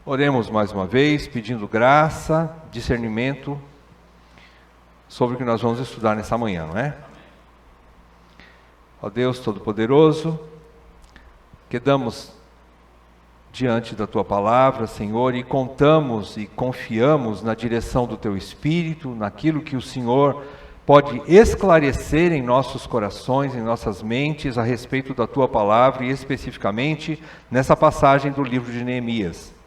Oremos mais uma vez, pedindo graça, discernimento sobre o que nós vamos estudar nessa manhã, não é? Ó Deus Todo-Poderoso, quedamos diante da Tua Palavra, Senhor, e contamos e confiamos na direção do Teu Espírito, naquilo que o Senhor pode esclarecer em nossos corações, em nossas mentes, a respeito da Tua Palavra, e especificamente nessa passagem do livro de Neemias.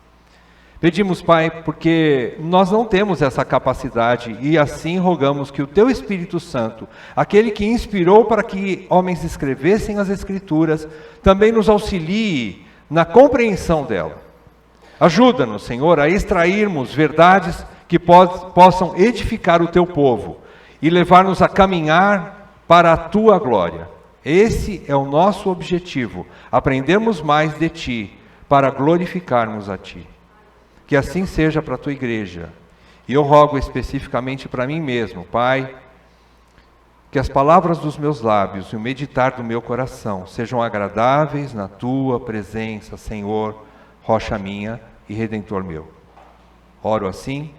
Pedimos, Pai, porque nós não temos essa capacidade e assim rogamos que o Teu Espírito Santo, aquele que inspirou para que homens escrevessem as Escrituras, também nos auxilie na compreensão dela. Ajuda-nos, Senhor, a extrairmos verdades que possam edificar o Teu povo e levar-nos a caminhar para a Tua glória. Esse é o nosso objetivo, aprendermos mais de Ti para glorificarmos a Ti. Que assim seja para a Tua igreja. E eu rogo especificamente para mim mesmo, Pai, que as palavras dos meus lábios e o meditar do meu coração sejam agradáveis na Tua presença, Senhor, rocha minha e Redentor meu. Oro assim,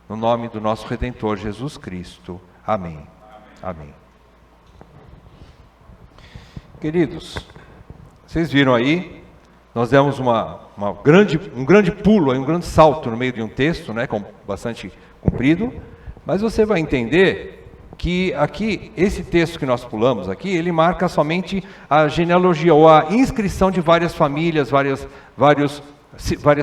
no nome do nosso Redentor Jesus Cristo. Amém. Amém. Queridos, vocês viram aí, nós demos um grande pulo, um grande salto no meio de um texto, né, bastante comprido, mas você vai entender que aqui, esse texto que nós pulamos aqui, ele marca somente a genealogia ou a inscrição de várias famílias, várias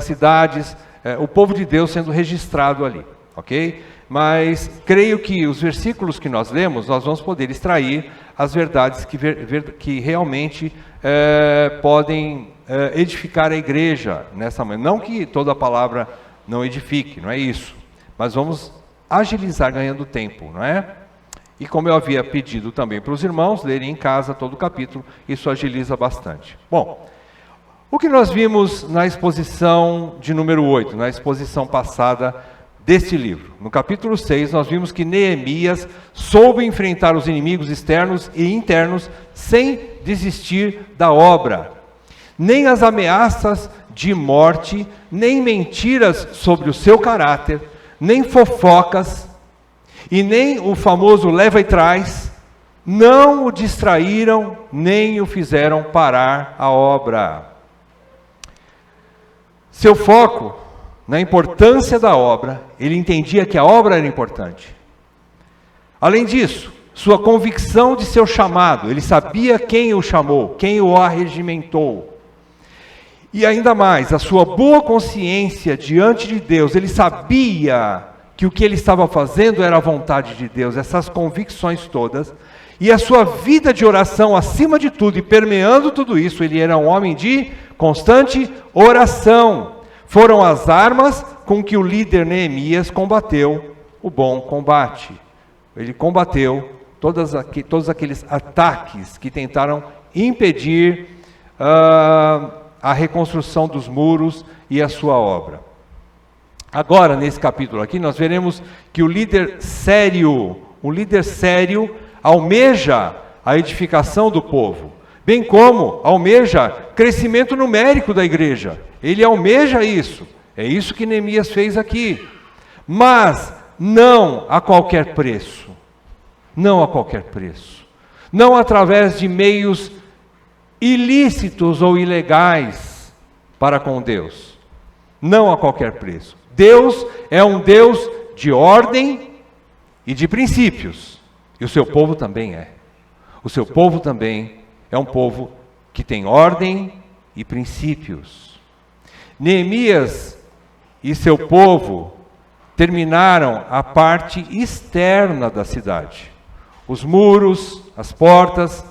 cidades, o povo de Deus sendo registrado ali, ok? Mas creio que os versículos que nós lemos, nós vamos poder extrair as verdades que realmente podem edificar a igreja nessa manhã. Não que toda a palavra não edifique, não é isso. Mas vamos agilizar ganhando tempo, não é? E como eu havia pedido também para os irmãos lerem em casa todo o capítulo, isso agiliza bastante. Bom, o que nós vimos na exposição de número 8, na exposição passada deste livro. No capítulo 6, nós vimos que Neemias soube enfrentar os inimigos externos e internos sem desistir da obra. Nem as ameaças de morte, nem mentiras sobre o seu caráter, nem fofocas, e nem o famoso leva e traz, não o distraíram, nem o fizeram parar a obra. Seu foco na importância da obra, ele entendia que a obra era importante. Além disso, sua convicção de seu chamado, ele sabia quem o chamou, quem o arregimentou. E ainda mais, a sua boa consciência diante de Deus, ele sabia que o que ele estava fazendo era a vontade de Deus, essas convicções todas, e a sua vida de oração acima de tudo, e permeando tudo isso, ele era um homem de constante oração. Foram as armas com que o líder Neemias combateu o bom combate. Ele combateu todos aqueles ataques que tentaram impedir a reconstrução dos muros e a sua obra. Agora, nesse capítulo aqui, nós veremos que o líder sério almeja a edificação do povo, bem como almeja crescimento numérico da igreja. Ele almeja isso. É isso que Neemias fez aqui. Mas não a qualquer preço. Não a qualquer preço. Não através de meios ilícitos ou ilegais para com Deus. Não a qualquer preço. Deus é um Deus de ordem e de princípios. E o seu povo também é. O seu povo também é um povo que tem ordem e princípios. Neemias e seu povo terminaram a parte externa da cidade. Os muros, as portas,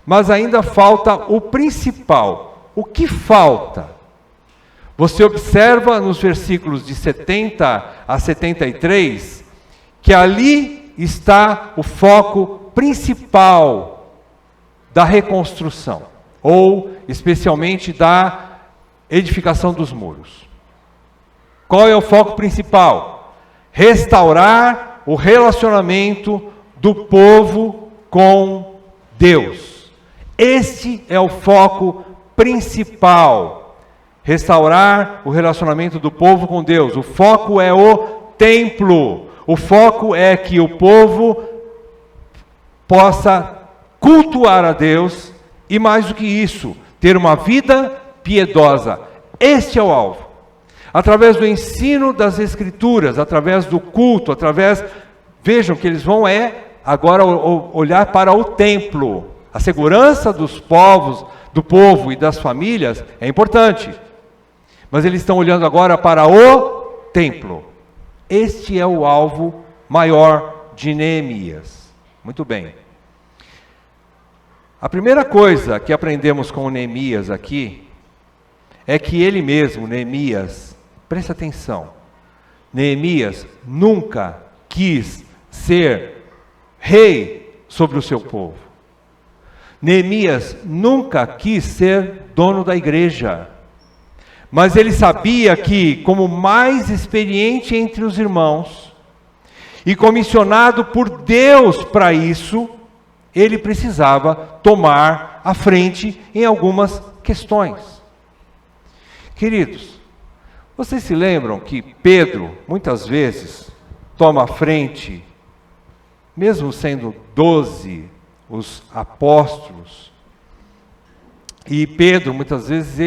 mas ainda falta o principal. O que falta? Você observa nos versículos de 70 a 73, que ali está o foco principal da reconstrução, ou especialmente da edificação dos muros. Qual é o foco principal? Restaurar o relacionamento do povo com Deus. Este é o foco principal. restaurar o relacionamento do povo com Deus. O foco é o templo. O foco é que o povo possa cultuar a Deus e, mais do que isso, ter uma vida piedosa. Este é o alvo. Através do ensino das Escrituras, através do culto, vejam que eles vão agora olhar para o templo. A segurança do povo e das famílias é importante. Mas eles estão olhando agora para o templo. Este é o alvo maior de Neemias. Muito bem. A primeira coisa que aprendemos com Neemias aqui é que ele mesmo, Neemias, preste atenção, Neemias nunca quis ser rei sobre o seu povo. Neemias nunca quis ser dono da igreja. Mas ele sabia que, como mais experiente entre os irmãos, e comissionado por Deus para isso, ele precisava tomar a frente em algumas questões. Queridos, vocês se lembram que Pedro, muitas vezes, toma a frente, mesmo sendo 12 os apóstolos, e Pedro, muitas vezes,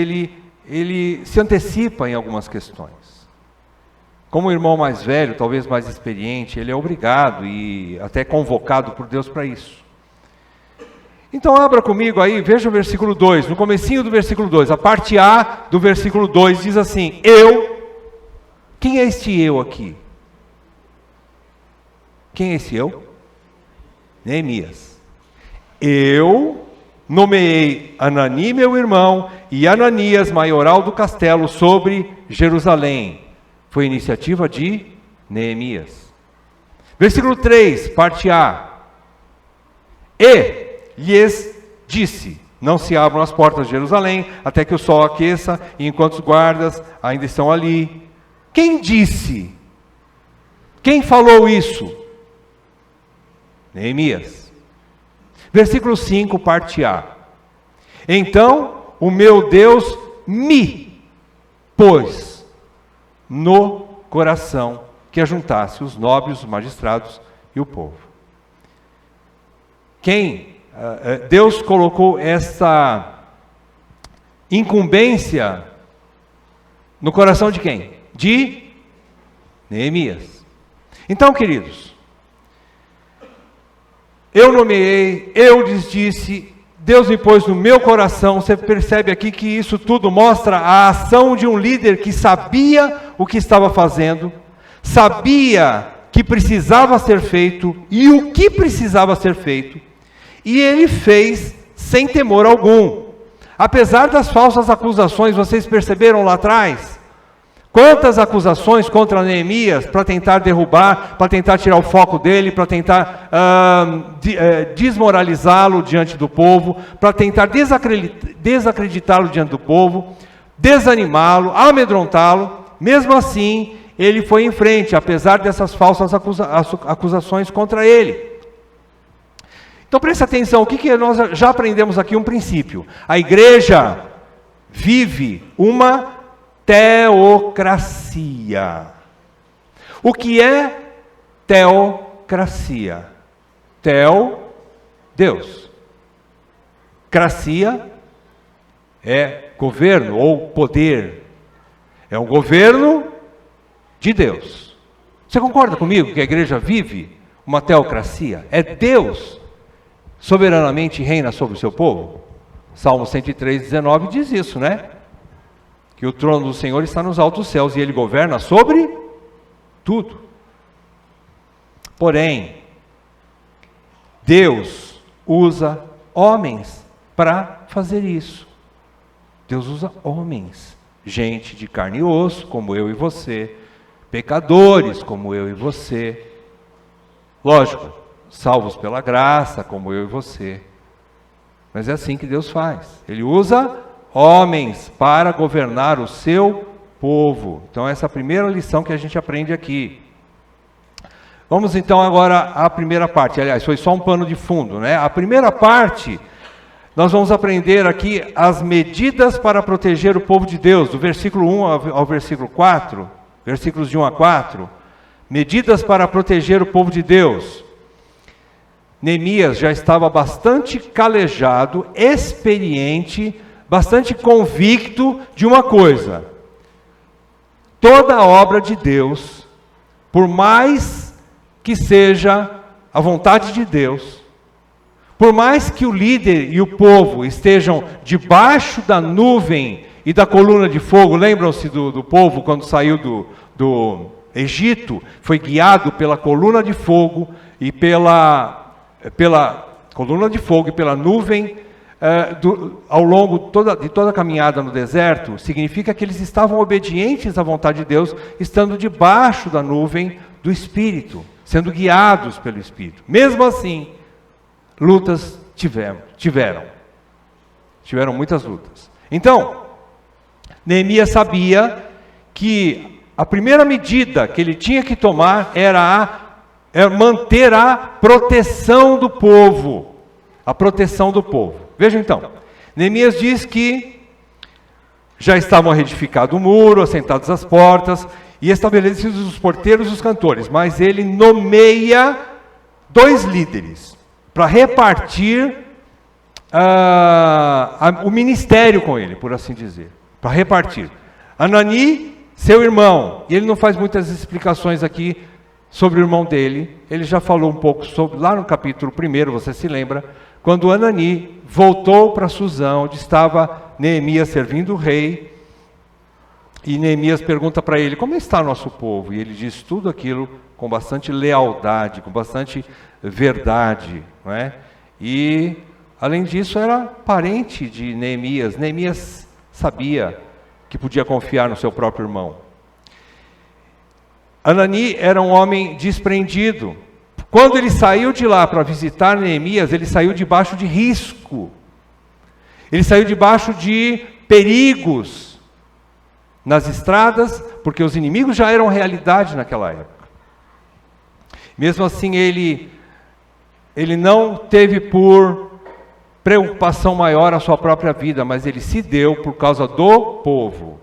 ele se antecipa em algumas questões. Como o irmão mais velho, talvez mais experiente, ele é obrigado e até convocado por Deus para isso. Então abra comigo aí, veja o versículo 2, no comecinho do versículo 2, a parte A do versículo 2 diz assim: quem é este eu aqui? Quem é esse eu? Neemias. Eu nomeei Anani, meu irmão, e Ananias, maioral do castelo, sobre Jerusalém. Foi iniciativa de Neemias. Versículo 3, parte A. E lhes disse: não se abram as portas de Jerusalém, até que o sol aqueça, e enquanto os guardas ainda estão ali. Quem disse? Quem falou isso? Neemias. Versículo 5, parte A. Então o meu Deus me pôs no coração que ajuntasse os nobres, os magistrados e o povo. Deus colocou essa incumbência no coração de quem? De Neemias. Então, queridos, eu nomeei, eu lhes disse, Deus me pôs no meu coração. Você percebe aqui que isso tudo mostra a ação de um líder que sabia o que estava fazendo, sabia que precisava ser feito e o que precisava ser feito, e ele fez sem temor algum. Apesar das falsas acusações, vocês perceberam lá atrás? Quantas acusações contra Neemias para tentar derrubar, para tentar tirar o foco dele, para tentar desmoralizá-lo diante do povo, para tentar desacreditá-lo diante do povo, desanimá-lo, amedrontá-lo. Mesmo assim, ele foi em frente, apesar dessas falsas acusações contra ele. Então preste atenção, o que nós já aprendemos aqui? Um princípio. A igreja vive uma teocracia. O que é teocracia? Deus. Cracia é governo ou poder. É um governo de Deus. Você concorda comigo que a igreja vive uma teocracia? É Deus soberanamente reina sobre o seu povo? Salmo 103:19 diz isso, né? Que o trono do Senhor está nos altos céus e Ele governa sobre tudo. Porém, Deus usa homens para fazer isso. Deus usa homens, gente de carne e osso, como eu e você, pecadores, como eu e você, lógico, salvos pela graça, como eu e você. Mas é assim que Deus faz. Ele usa homens para governar o seu povo. Então essa é a primeira lição que a gente aprende aqui. Vamos então agora à primeira parte. Aliás, foi só um pano de fundo, né? A primeira parte nós vamos aprender aqui as medidas para proteger o povo de Deus, do versículo 1 ao versículo 4, versículos de 1 a 4, medidas para proteger o povo de Deus. Neemias já estava bastante calejado, experiente, bastante convicto de uma coisa: toda a obra de Deus, por mais que seja a vontade de Deus, por mais que o líder e o povo estejam debaixo da nuvem e da coluna de fogo, lembram-se do povo quando saiu do Egito, foi guiado pela coluna de fogo e pela coluna de fogo e pela nuvem ao longo de toda a caminhada no deserto, significa que eles estavam obedientes à vontade de Deus, estando debaixo da nuvem do Espírito, sendo guiados pelo Espírito. Mesmo assim, lutas tiveram muitas lutas. Então, Neemias sabia que a primeira medida que ele tinha que tomar era manter a proteção do povo. A proteção do povo. Vejam então, Neemias diz que já estavam reedificados o muro, assentados as portas e estabelecidos os porteiros e os cantores, mas ele nomeia 2 líderes para repartir o ministério com ele, por assim dizer. Para repartir. Anani, seu irmão, e ele não faz muitas explicações aqui sobre o irmão dele, ele já falou um pouco sobre, lá no capítulo 1, você se lembra, quando Anani voltou para Suzã, onde estava Neemias servindo o rei, e Neemias pergunta para ele: como está nosso povo? E ele diz tudo aquilo com bastante lealdade, com bastante verdade, não é? E, além disso, era parente de Neemias. Neemias sabia que podia confiar no seu próprio irmão. Anani era um homem desprendido. Quando ele saiu de lá para visitar Neemias, ele saiu debaixo de risco. Ele saiu debaixo de perigos nas estradas, porque os inimigos já eram realidade naquela época. Mesmo assim, ele não teve por preocupação maior a sua própria vida, mas ele se deu por causa do povo.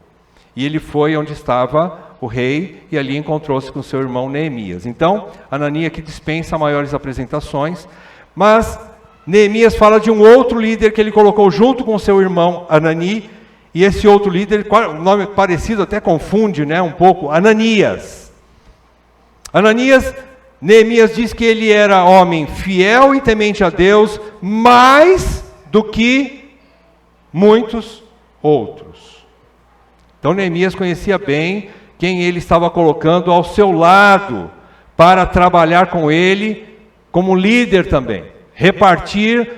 E ele foi onde estava o rei, e ali encontrou-se com seu irmão Neemias. Então, Anani aqui dispensa maiores apresentações, mas Neemias fala de um outro líder que ele colocou junto com seu irmão Anani, e esse outro líder, um nome parecido, até confunde, né, um pouco, Ananias. Ananias, Neemias diz que ele era homem fiel e temente a Deus, mais do que muitos outros. Então Neemias conhecia bem quem ele estava colocando ao seu lado para trabalhar com ele como líder também. Repartir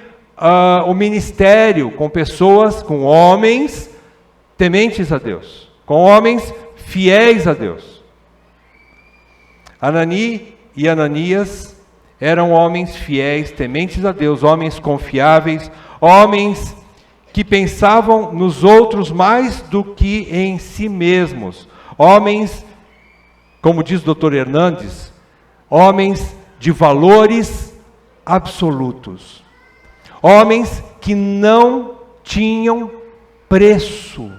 o ministério com pessoas, com homens tementes a Deus, com homens fiéis a Deus. Anani e Ananias eram homens fiéis, tementes a Deus, homens confiáveis, homens que pensavam nos outros mais do que em si mesmos. Homens, como diz o Dr. Hernandes, homens de valores absolutos. Homens que não tinham preço.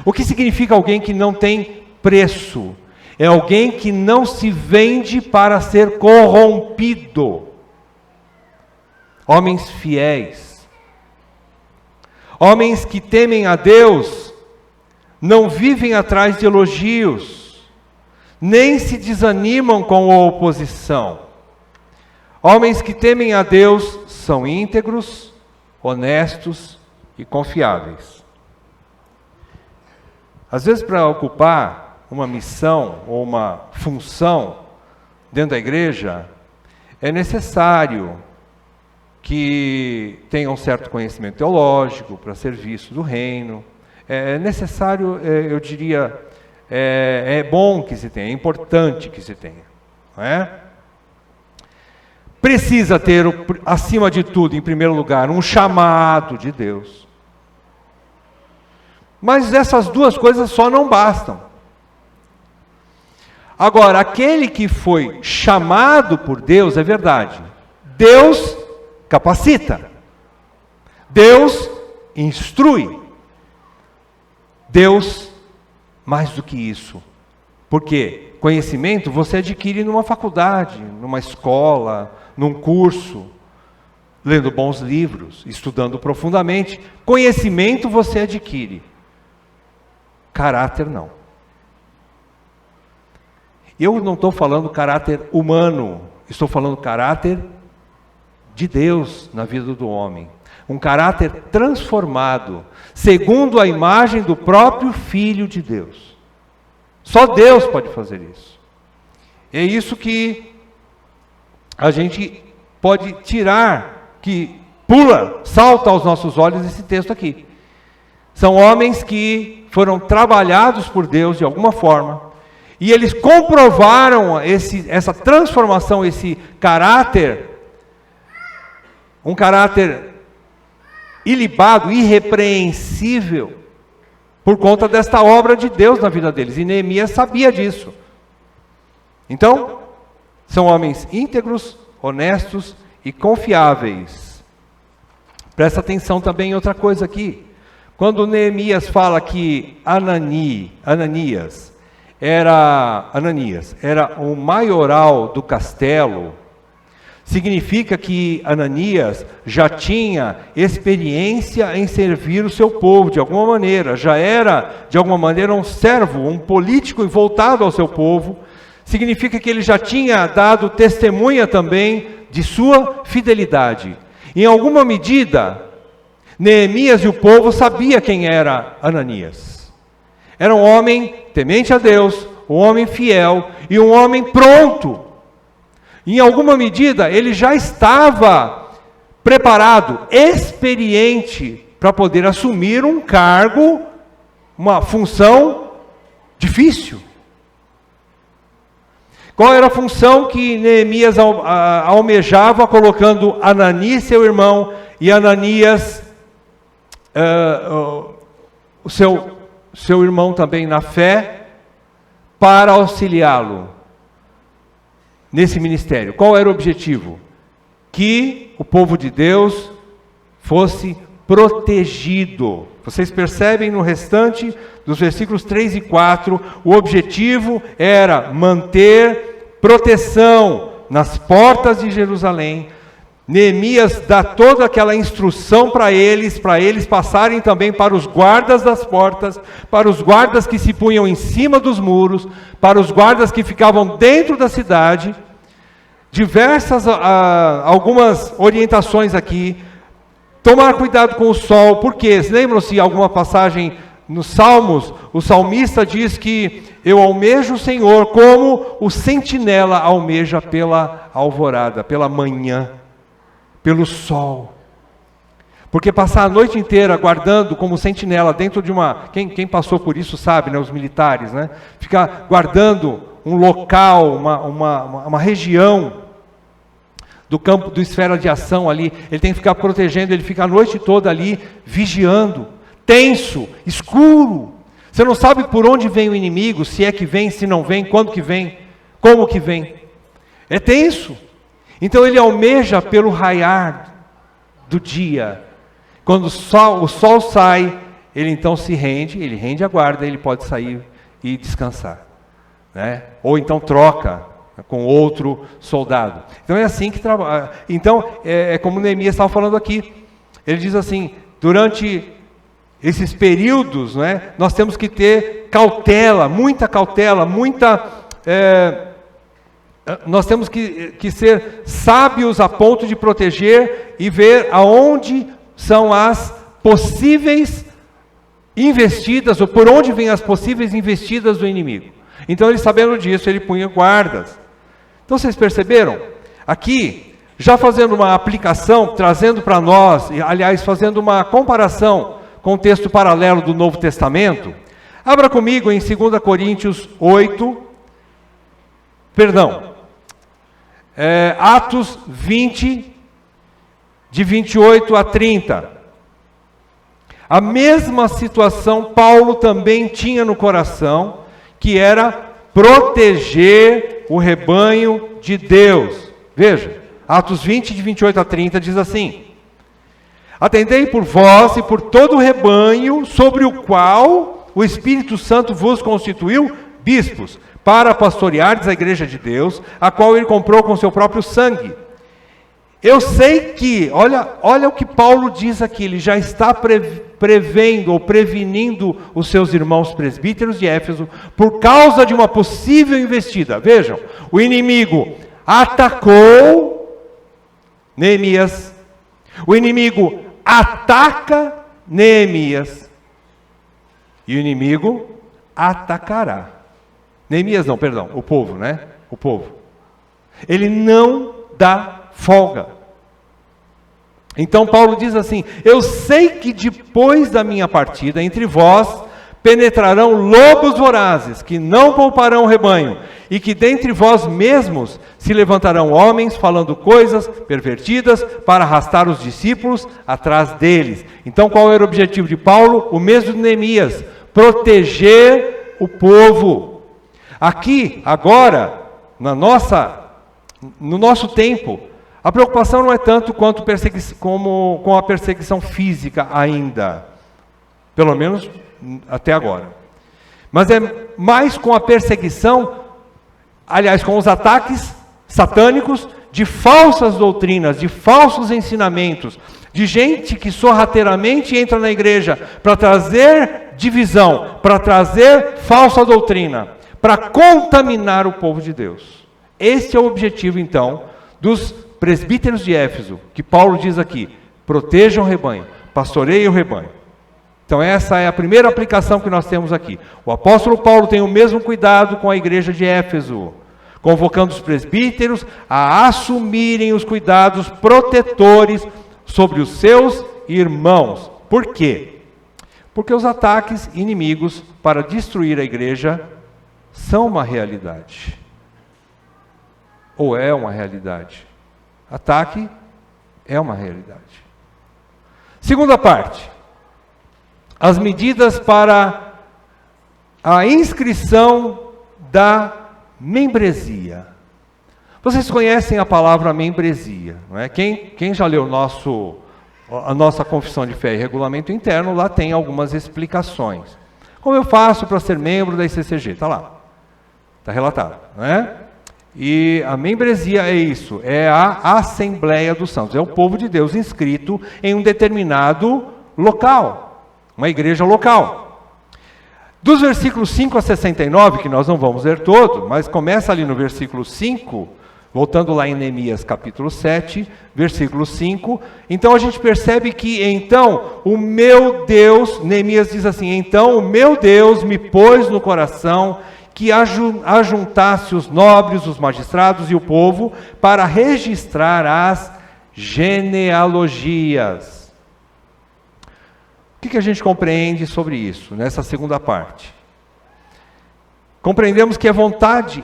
O que significa alguém que não tem preço? É alguém que não se vende para ser corrompido. Homens fiéis. Homens que temem a Deus, não vivem atrás de elogios, nem se desanimam com a oposição. Homens que temem a Deus são íntegros, honestos e confiáveis. Às vezes, para ocupar uma missão ou uma função dentro da igreja, é necessário que tenha um certo conhecimento teológico para serviço do reino. É necessário, eu diria, é bom que se tenha, é importante que se tenha, não é? Precisa ter, acima de tudo, em primeiro lugar, um chamado de Deus. Mas essas duas coisas só não bastam. Agora, aquele que foi chamado por Deus, é verdade, Deus capacita, Deus instrui. Deus, mais do que isso. Porque conhecimento você adquire numa faculdade, numa escola, num curso, lendo bons livros, estudando profundamente. Conhecimento você adquire. Caráter não. Eu não estou falando caráter humano, estou falando caráter de Deus na vida do homem. Um caráter transformado, segundo a imagem do próprio Filho de Deus. Só Deus pode fazer isso. É isso que a gente pode tirar, que pula, salta aos nossos olhos esse texto aqui. São homens que foram trabalhados por Deus de alguma forma, e eles comprovaram essa transformação, esse caráter, um caráter ilibado, irrepreensível, por conta desta obra de Deus na vida deles. E Neemias sabia disso. Então, são homens íntegros, honestos e confiáveis. Presta atenção também em outra coisa aqui. Quando Neemias fala que Ananias era o maioral do castelo, significa que Ananias já tinha experiência em servir o seu povo, de alguma maneira, já era, de alguma maneira, um servo, um político voltado ao seu povo. Significa que ele já tinha dado testemunha também de sua fidelidade. Em alguma medida, Neemias e o povo sabia quem era Ananias. Era um homem temente a Deus, um homem fiel e um homem pronto. Em alguma medida, ele já estava preparado, experiente, para poder assumir um cargo, uma função difícil. Qual era a função que Neemias almejava, colocando Anani, seu irmão, e Ananias, o seu irmão também na fé, para auxiliá-lo nesse ministério? Qual era o objetivo? Que o povo de Deus fosse protegido. Vocês percebem no restante dos versículos 3 e 4, o objetivo era manter proteção nas portas de Jerusalém. Neemias dá toda aquela instrução para eles passarem também para os guardas das portas, para os guardas que se punham em cima dos muros, para os guardas que ficavam dentro da cidade. Algumas orientações aqui. Tomar cuidado com o sol, porque lembram-se alguma passagem nos Salmos? O salmista diz que eu almejo o Senhor como o sentinela almeja pela alvorada, pela manhã, pelo sol. Porque passar a noite inteira guardando como sentinela dentro de uma... Quem passou por isso sabe, né? Os militares, né? Ficar guardando um local, uma região do campo, do esfera de ação ali, ele tem que ficar protegendo, ele fica a noite toda ali, vigiando, tenso, escuro. Você não sabe por onde vem o inimigo, se é que vem, se não vem, quando que vem, como que vem. É tenso. Então ele almeja pelo raiar do dia. Quando o sol sai, ele então se rende, ele rende a guarda, ele pode sair e descansar, né? Ou então troca com outro soldado. Então é assim que trabalha. Então é como Neemias estava falando aqui. Ele diz assim: durante esses períodos, né, nós temos que ter cautela, muita nós temos que ser sábios a ponto de proteger e ver aonde são as possíveis investidas, ou por onde vêm as possíveis investidas do inimigo. Então ele, sabendo disso, ele punha guardas. Então vocês perceberam? Aqui, já fazendo uma aplicação, trazendo para nós, aliás, fazendo uma comparação com o texto paralelo do Novo Testamento, abra comigo em 2 Coríntios 8, Atos 20, de 28 a 30. A mesma situação Paulo também tinha no coração, que era proteger o rebanho de Deus. Veja, Atos 20, de 28 a 30 diz assim: Atendei por vós e por todo o rebanho sobre o qual o Espírito Santo vos constituiu bispos, para pastoreardes a igreja de Deus, a qual ele comprou com seu próprio sangue. Eu sei que, olha o que Paulo diz aqui, ele já está prevendo ou prevenindo os seus irmãos presbíteros de Éfeso, por causa de uma possível investida. Vejam, o inimigo atacou Neemias, o inimigo ataca Neemias, e o inimigo atacará. Neemias não, perdão, o povo, né? O povo. Ele não dá folga. Então Paulo diz assim: eu sei que depois da minha partida, entre vós penetrarão lobos vorazes, que não pouparão o rebanho, e que dentre vós mesmos se levantarão homens falando coisas pervertidas para arrastar os discípulos atrás deles. Então qual era o objetivo de Paulo? O mesmo de Neemias: proteger o povo. Aqui, agora, no nosso tempo, a preocupação não é tanto quanto como com a perseguição física ainda, pelo menos até agora, mas é mais com a perseguição, aliás, com os ataques satânicos de falsas doutrinas, de falsos ensinamentos, de gente que sorrateiramente entra na igreja para trazer divisão, para trazer falsa doutrina, para contaminar o povo de Deus. Esse é o objetivo, então, dos presbíteros de Éfeso, que Paulo diz aqui: protejam o rebanho, pastoreiem o rebanho. Então essa é a primeira aplicação que nós temos aqui. O apóstolo Paulo tem o mesmo cuidado com a igreja de Éfeso, convocando os presbíteros a assumirem os cuidados protetores sobre os seus irmãos. Por quê? Porque os ataques inimigos para destruir a igreja são uma realidade. Ou é uma realidade. Ataque é uma realidade. Segunda parte. As medidas para a inscrição da membresia. Vocês conhecem a palavra membresia, não é? Quem já leu a nossa confissão de fé e regulamento interno, lá tem algumas explicações. Como eu faço para ser membro da ICCG? Está lá. Está relatado, não é? E a membresia é isso, é a Assembleia dos Santos, é o povo de Deus inscrito em um determinado local, uma igreja local. Dos versículos 5 a 69, que nós não vamos ler todo, mas começa ali no versículo 5, voltando lá em Neemias capítulo 7, versículo 5, então a gente percebe que, então, o meu Deus, Neemias diz assim: então o meu Deus me pôs no coração que ajuntasse os nobres, os magistrados e o povo para registrar as genealogias. O que a gente compreende sobre isso, nessa segunda parte? Compreendemos que é vontade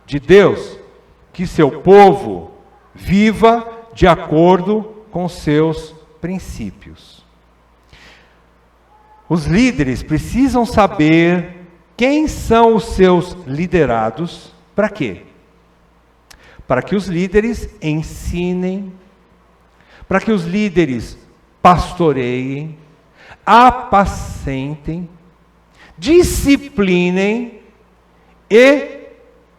de Deus que seu povo viva de acordo com seus princípios. Os líderes precisam saber quem são os seus liderados. Para quê? Para que os líderes ensinem, para que os líderes pastoreiem, apacentem, disciplinem e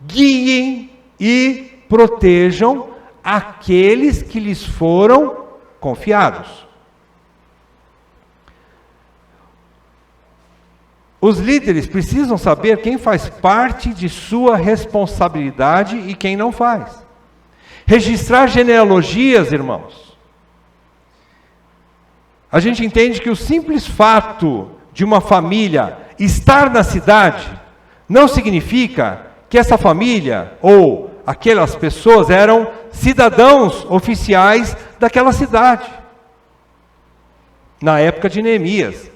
guiem e protejam aqueles que lhes foram confiados. Os líderes precisam saber quem faz parte de sua responsabilidade e quem não faz. Registrar genealogias, irmãos. A gente entende que o simples fato de uma família estar na cidade não significa que essa família ou aquelas pessoas eram cidadãos oficiais daquela cidade. Na época de Neemias,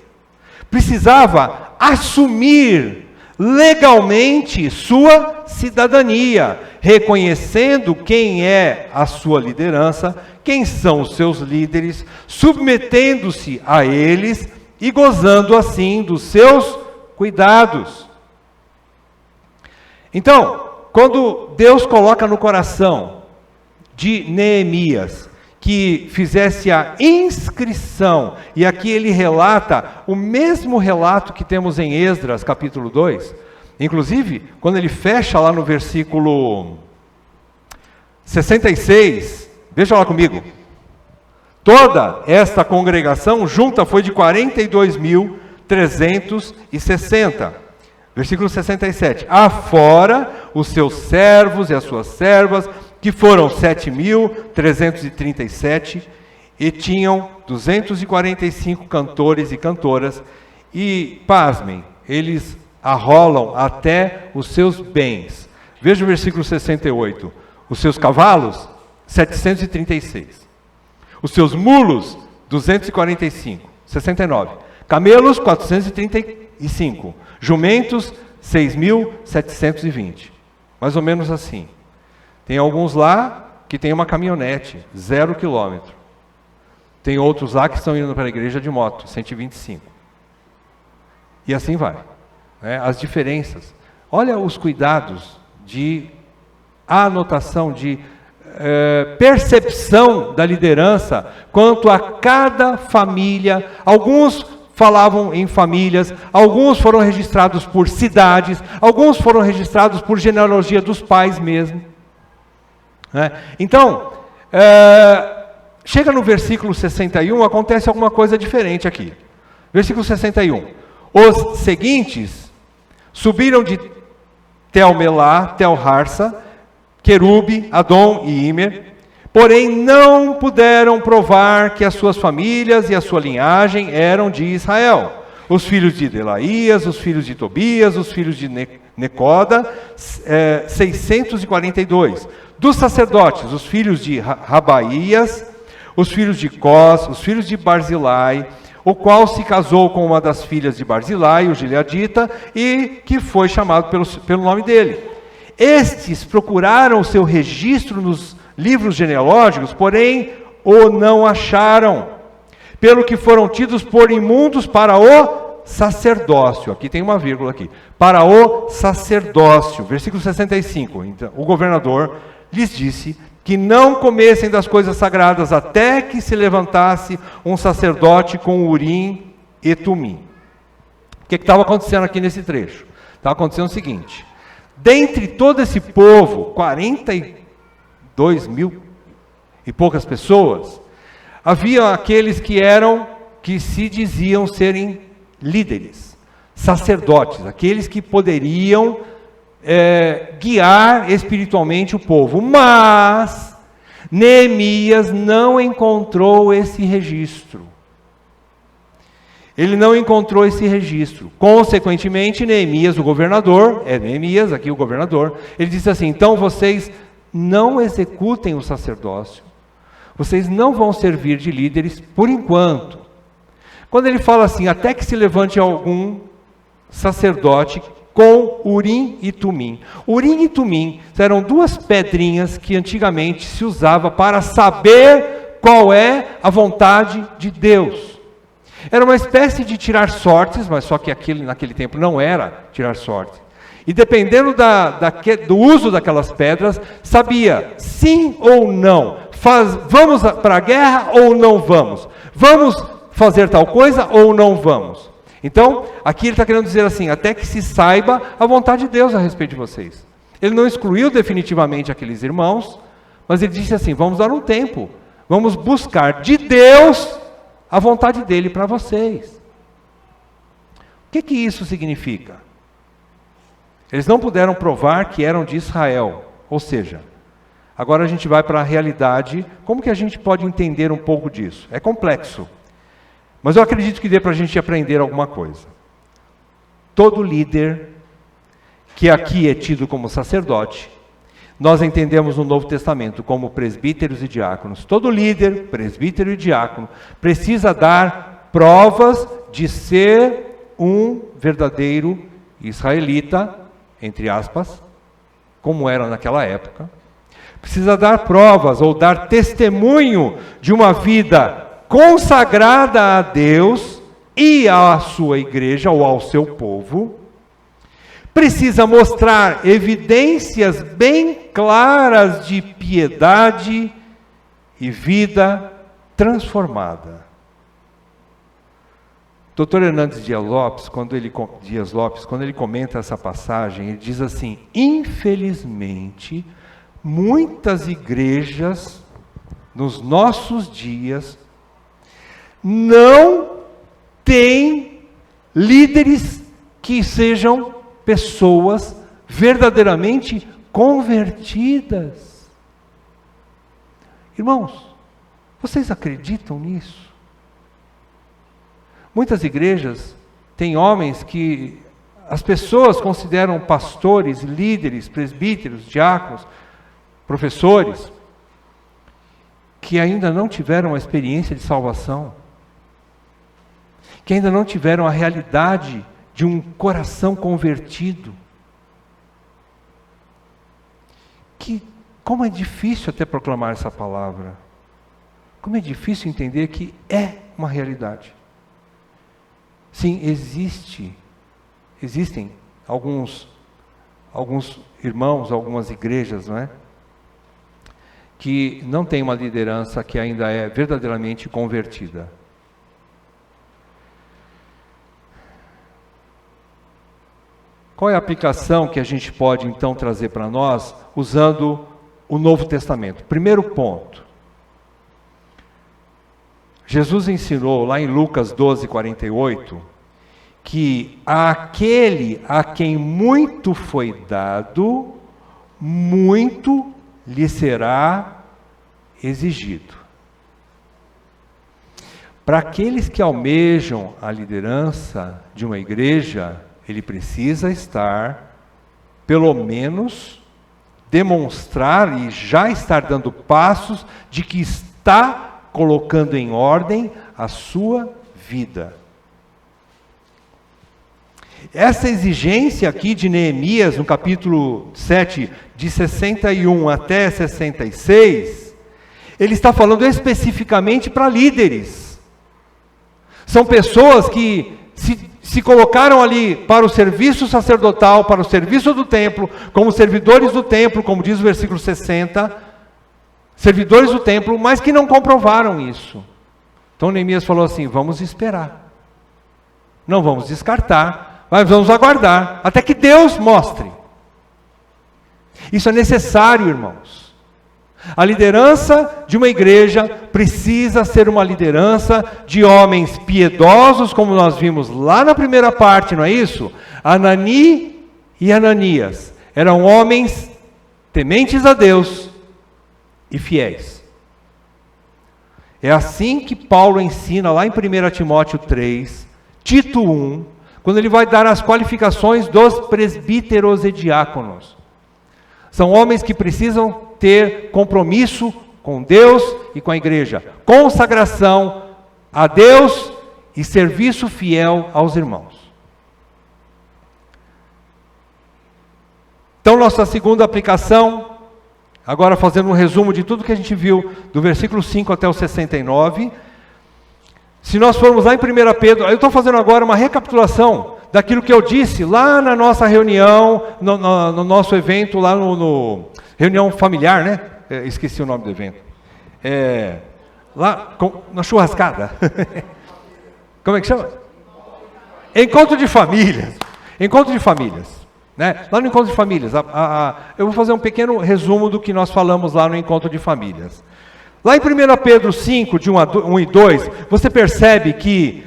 precisava assumir legalmente sua cidadania, reconhecendo quem é a sua liderança, quem são os seus líderes, submetendo-se a eles e gozando assim dos seus cuidados. Então, quando Deus coloca no coração de Neemias que fizesse a inscrição, e aqui ele relata o mesmo relato que temos em Esdras, capítulo 2, inclusive, quando ele fecha lá no versículo 66, veja lá comigo, toda esta congregação junta foi de 42.360, versículo 67, afora os seus servos e as suas servas, que foram 7.337, e tinham 245 cantores e cantoras, e, pasmem, eles arrolam até os seus bens. Veja o versículo 68, os seus cavalos, 736, os seus mulos, 245, 69, camelos, 435, jumentos, 6.720, mais ou menos assim. Tem alguns lá que tem uma caminhonete, 0 quilômetro. Tem outros lá que estão indo para a igreja de moto, 125. E assim vai. As diferenças. Olha os cuidados de anotação, de percepção da liderança quanto a cada família. Alguns falavam em famílias, alguns foram registrados por cidades, alguns foram registrados por genealogia dos pais mesmo. Então, chega no versículo 61, acontece alguma coisa diferente aqui. Versículo 61. Os seguintes subiram de Tel-Melá, Tel-Harsa, Querube, Adom e Imer, porém não puderam provar que as suas famílias e a sua linhagem eram de Israel. Os filhos de Delaías, os filhos de Tobias, os filhos de Necoda, 642. Dos sacerdotes, os filhos de Rabaías, os filhos de Cós, os filhos de Barzilai, o qual se casou com uma das filhas de Barzilai, o gileadita, e que foi chamado pelo nome dele. Estes procuraram o seu registro nos livros genealógicos, porém o não acharam, pelo que foram tidos por imundos para o sacerdócio. Aqui tem uma vírgula aqui. Para o sacerdócio. Versículo 65. Então, o governador lhes disse que não comessem das coisas sagradas até que se levantasse um sacerdote com Urim e Tumim. O que estava acontecendo aqui nesse trecho? Estava acontecendo o seguinte: dentre todo esse povo, 42 mil e poucas pessoas, havia aqueles que se diziam serem líderes, sacerdotes, aqueles que poderiam guiar espiritualmente o povo, mas Neemias não encontrou esse registro. Ele não encontrou esse registro. Consequentemente, Neemias, o governador, Neemias, aqui o governador, ele disse assim: então vocês não executem o sacerdócio, vocês não vão servir de líderes por enquanto. Quando ele fala assim, até que se levante algum sacerdote com Urim e Tumim. Urim e Tumim eram duas pedrinhas que antigamente se usava para saber qual é a vontade de Deus. Era uma espécie de tirar sortes, mas só que naquele tempo não era tirar sorte. E dependendo do uso daquelas pedras, sabia sim ou não. Vamos para a guerra ou não vamos? Vamos fazer tal coisa ou não vamos? Então, aqui ele está querendo dizer assim, até que se saiba a vontade de Deus a respeito de vocês. Ele não excluiu definitivamente aqueles irmãos, mas ele disse assim, vamos dar um tempo, vamos buscar de Deus a vontade dele para vocês. O que isso significa? Eles não puderam provar que eram de Israel, ou seja, agora a gente vai para a realidade. Como que a gente pode entender um pouco disso? É complexo, mas eu acredito que dê para a gente aprender alguma coisa. Todo líder que aqui é tido como sacerdote, nós entendemos no Novo Testamento como presbíteros e diáconos. Todo líder, presbítero e diácono, precisa dar provas de ser um verdadeiro israelita, entre aspas, como era naquela época. Precisa dar provas ou dar testemunho de uma vida consagrada a Deus e à sua igreja ou ao seu povo. Precisa mostrar evidências bem claras de piedade e vida transformada. Dr. Hernandes Dias Lopes, quando ele comenta essa passagem, ele diz assim: infelizmente, muitas igrejas nos nossos dias não têm líderes que sejam pessoas verdadeiramente convertidas. Irmãos, vocês acreditam nisso? Muitas igrejas têm homens que as pessoas consideram pastores, líderes, presbíteros, diáconos, professores, que ainda não tiveram a experiência de salvação, que ainda não tiveram a realidade de um coração convertido. Como é difícil até proclamar essa palavra. Como é difícil entender que é uma realidade. Sim, existem alguns irmãos, algumas igrejas, não é? Que não tem uma liderança que ainda é verdadeiramente convertida. Qual é a aplicação que a gente pode então trazer para nós usando o Novo Testamento? Primeiro ponto. Jesus ensinou lá em Lucas 12:48 que aquele a quem muito foi dado, muito lhe será exigido. Para aqueles que almejam a liderança de uma igreja, ele precisa estar, pelo menos, demonstrar e já estar dando passos de que está colocando em ordem a sua vida. Essa exigência aqui de Neemias, no capítulo 7, de 61 até 66, ele está falando especificamente para líderes. São pessoas que se colocaram ali para o serviço sacerdotal, para o serviço do templo, como servidores do templo, como diz o versículo 60, servidores do templo, mas que não comprovaram isso. Então Neemias falou assim: vamos esperar, não vamos descartar, mas vamos aguardar, até que Deus mostre. Isso é necessário, irmãos. A liderança de uma igreja precisa ser uma liderança de homens piedosos, como nós vimos lá na primeira parte, não é isso? Anani e Ananias eram homens tementes a Deus e fiéis. É assim que Paulo ensina lá em 1 Timóteo 3, Tito 1, quando ele vai dar as qualificações dos presbíteros e diáconos. São homens que precisam ter compromisso com Deus e com a igreja, consagração a Deus e serviço fiel aos irmãos. Então, nossa segunda aplicação, agora fazendo um resumo de tudo que a gente viu, do versículo 5 até o 69, se nós formos lá em 1 Pedro, eu estou fazendo agora uma recapitulação daquilo que eu disse lá na nossa reunião, no nosso evento, lá no reunião familiar, né? Esqueci o nome do evento. Lá na churrascada. Como é que chama? Encontro de famílias. Encontro de famílias. Né? Lá no Encontro de Famílias, eu vou fazer um pequeno resumo do que nós falamos lá no Encontro de Famílias. Lá em 1 Pedro 5, de 1 e 2, você percebe que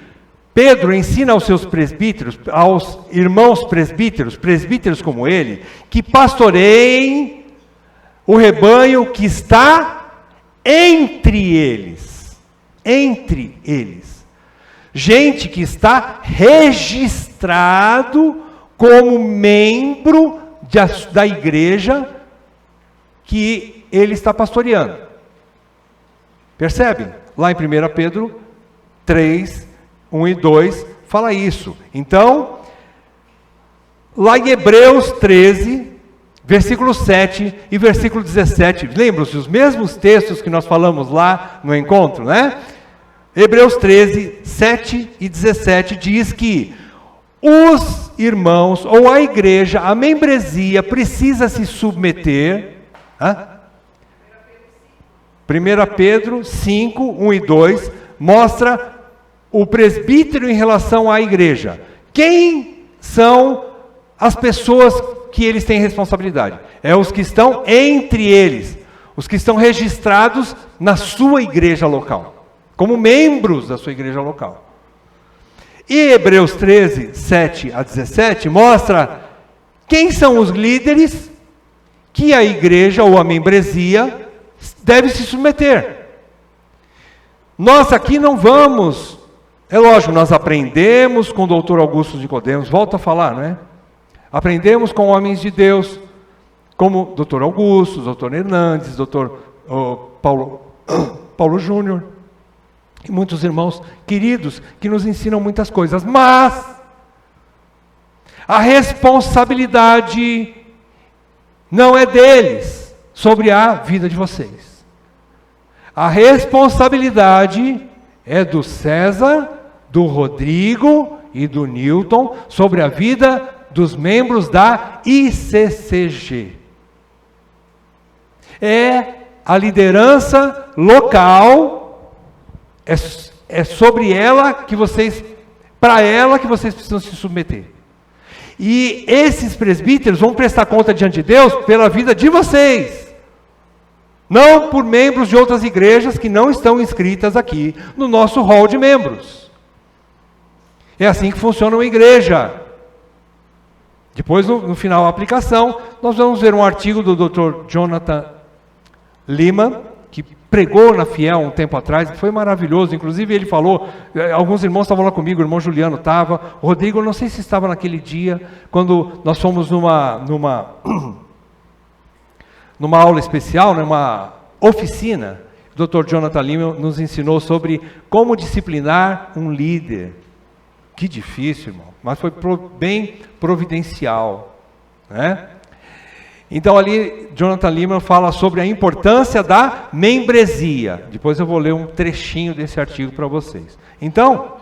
Pedro ensina aos seus presbíteros, aos irmãos presbíteros como ele, que pastoreiem o rebanho que está entre eles. Entre eles. Gente que está registrado como membro da igreja que ele está pastoreando. Percebem? Lá em 1 Pedro 3, 1 e 2, fala isso. Então, lá em Hebreus 13, versículo 7 e versículo 17, lembram-se os mesmos textos que nós falamos lá no encontro, né? Hebreus 13, 7 e 17 diz que os irmãos, ou a igreja, a membresia, precisa se submeter. 1 1 Pedro 5, 1 e 2, mostra o presbítero em relação à igreja. Quem são as pessoas que eles têm responsabilidade? É os que estão entre eles, os que estão registrados na sua igreja local, como membros da sua igreja local. E Hebreus 13, 7 a 17, mostra quem são os líderes que a igreja ou a membresia deve se submeter. Nós aqui não vamos, é lógico, nós aprendemos com o doutor Augusto Nicodemos, volto a falar, não é? Aprendemos com homens de Deus, como doutor Augusto, doutor Hernandes, doutor Paulo Júnior, e muitos irmãos queridos que nos ensinam muitas coisas, mas a responsabilidade não é deles sobre a vida de vocês. A responsabilidade é do César, do Rodrigo e do Newton sobre a vida dos membros da ICCG. É a liderança local, é sobre ela que vocês, para ela que vocês precisam se submeter. E esses presbíteros vão prestar conta diante de Deus pela vida de vocês, não por membros de outras igrejas que não estão inscritas aqui no nosso hall de membros. É assim que funciona uma igreja. Depois, no final da aplicação, nós vamos ver um artigo do Dr. Jonathan Lima, que pregou na Fiel um tempo atrás, foi maravilhoso. Inclusive ele falou, alguns irmãos estavam lá comigo, o irmão Juliano estava, o Rodrigo, eu não sei se estava naquele dia, quando nós fomos numa aula especial, numa oficina, o Dr. Jonathan Lima nos ensinou sobre como disciplinar um líder. Que difícil, irmão, mas foi bem providencial, né? Então ali, Jonathan Lima fala sobre a importância da membresia. Depois eu vou ler um trechinho desse artigo para vocês. Então,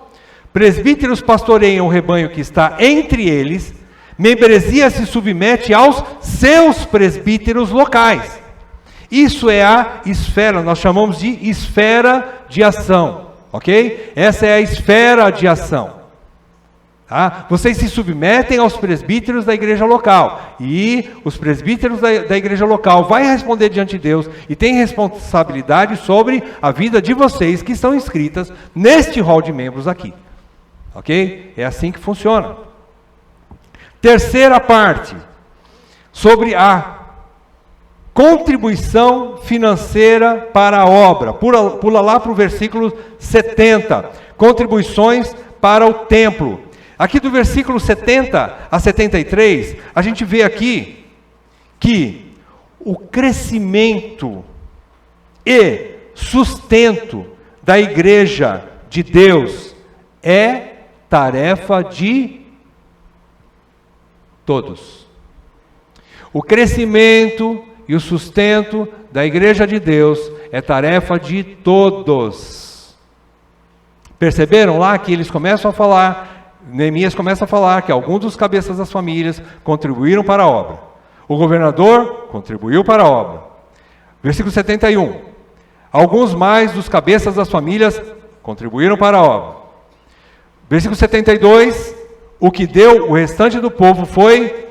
presbíteros pastoreiam o rebanho que está entre eles, membresia se submete aos seus presbíteros locais. Isso é a esfera, nós chamamos de esfera de ação, ok? Essa é a esfera de ação. Tá? Vocês se submetem aos presbíteros da igreja local, e os presbíteros da igreja local vai responder diante de Deus, e tem responsabilidade sobre a vida de vocês que estão inscritas neste hall de membros aqui, ok? É assim que funciona. Terceira parte, sobre a contribuição financeira para a obra, pula lá para o versículo 70, contribuições para o templo. Aqui do versículo 70 a 73, a gente vê aqui que o crescimento e sustento da igreja de Deus é tarefa de todos. O crescimento e o sustento da igreja de Deus é tarefa de todos. Perceberam lá que eles começam a falar, Neemias começa a falar que alguns dos cabeças das famílias contribuíram para a obra. O governador contribuiu para a obra. Versículo 71. Alguns mais dos cabeças das famílias contribuíram para a obra. Versículo 72. O que deu o restante do povo foi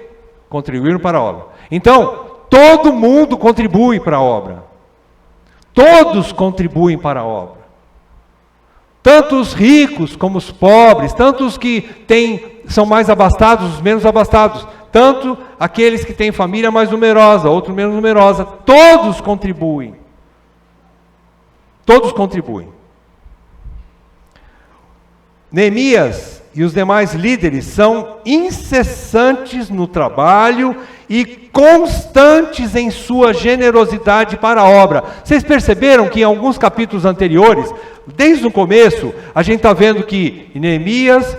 contribuíram para a obra. Então, todo mundo contribui para a obra. Todos contribuem para a obra. Tanto os ricos como os pobres, tanto os que são mais abastados, os menos abastados, tanto aqueles que têm família mais numerosa, outro menos numerosa, todos contribuem. Todos contribuem. Neemias e os demais líderes são incessantes no trabalho e constantes em sua generosidade para a obra. Vocês perceberam que em alguns capítulos anteriores, desde o começo, a gente está vendo que Neemias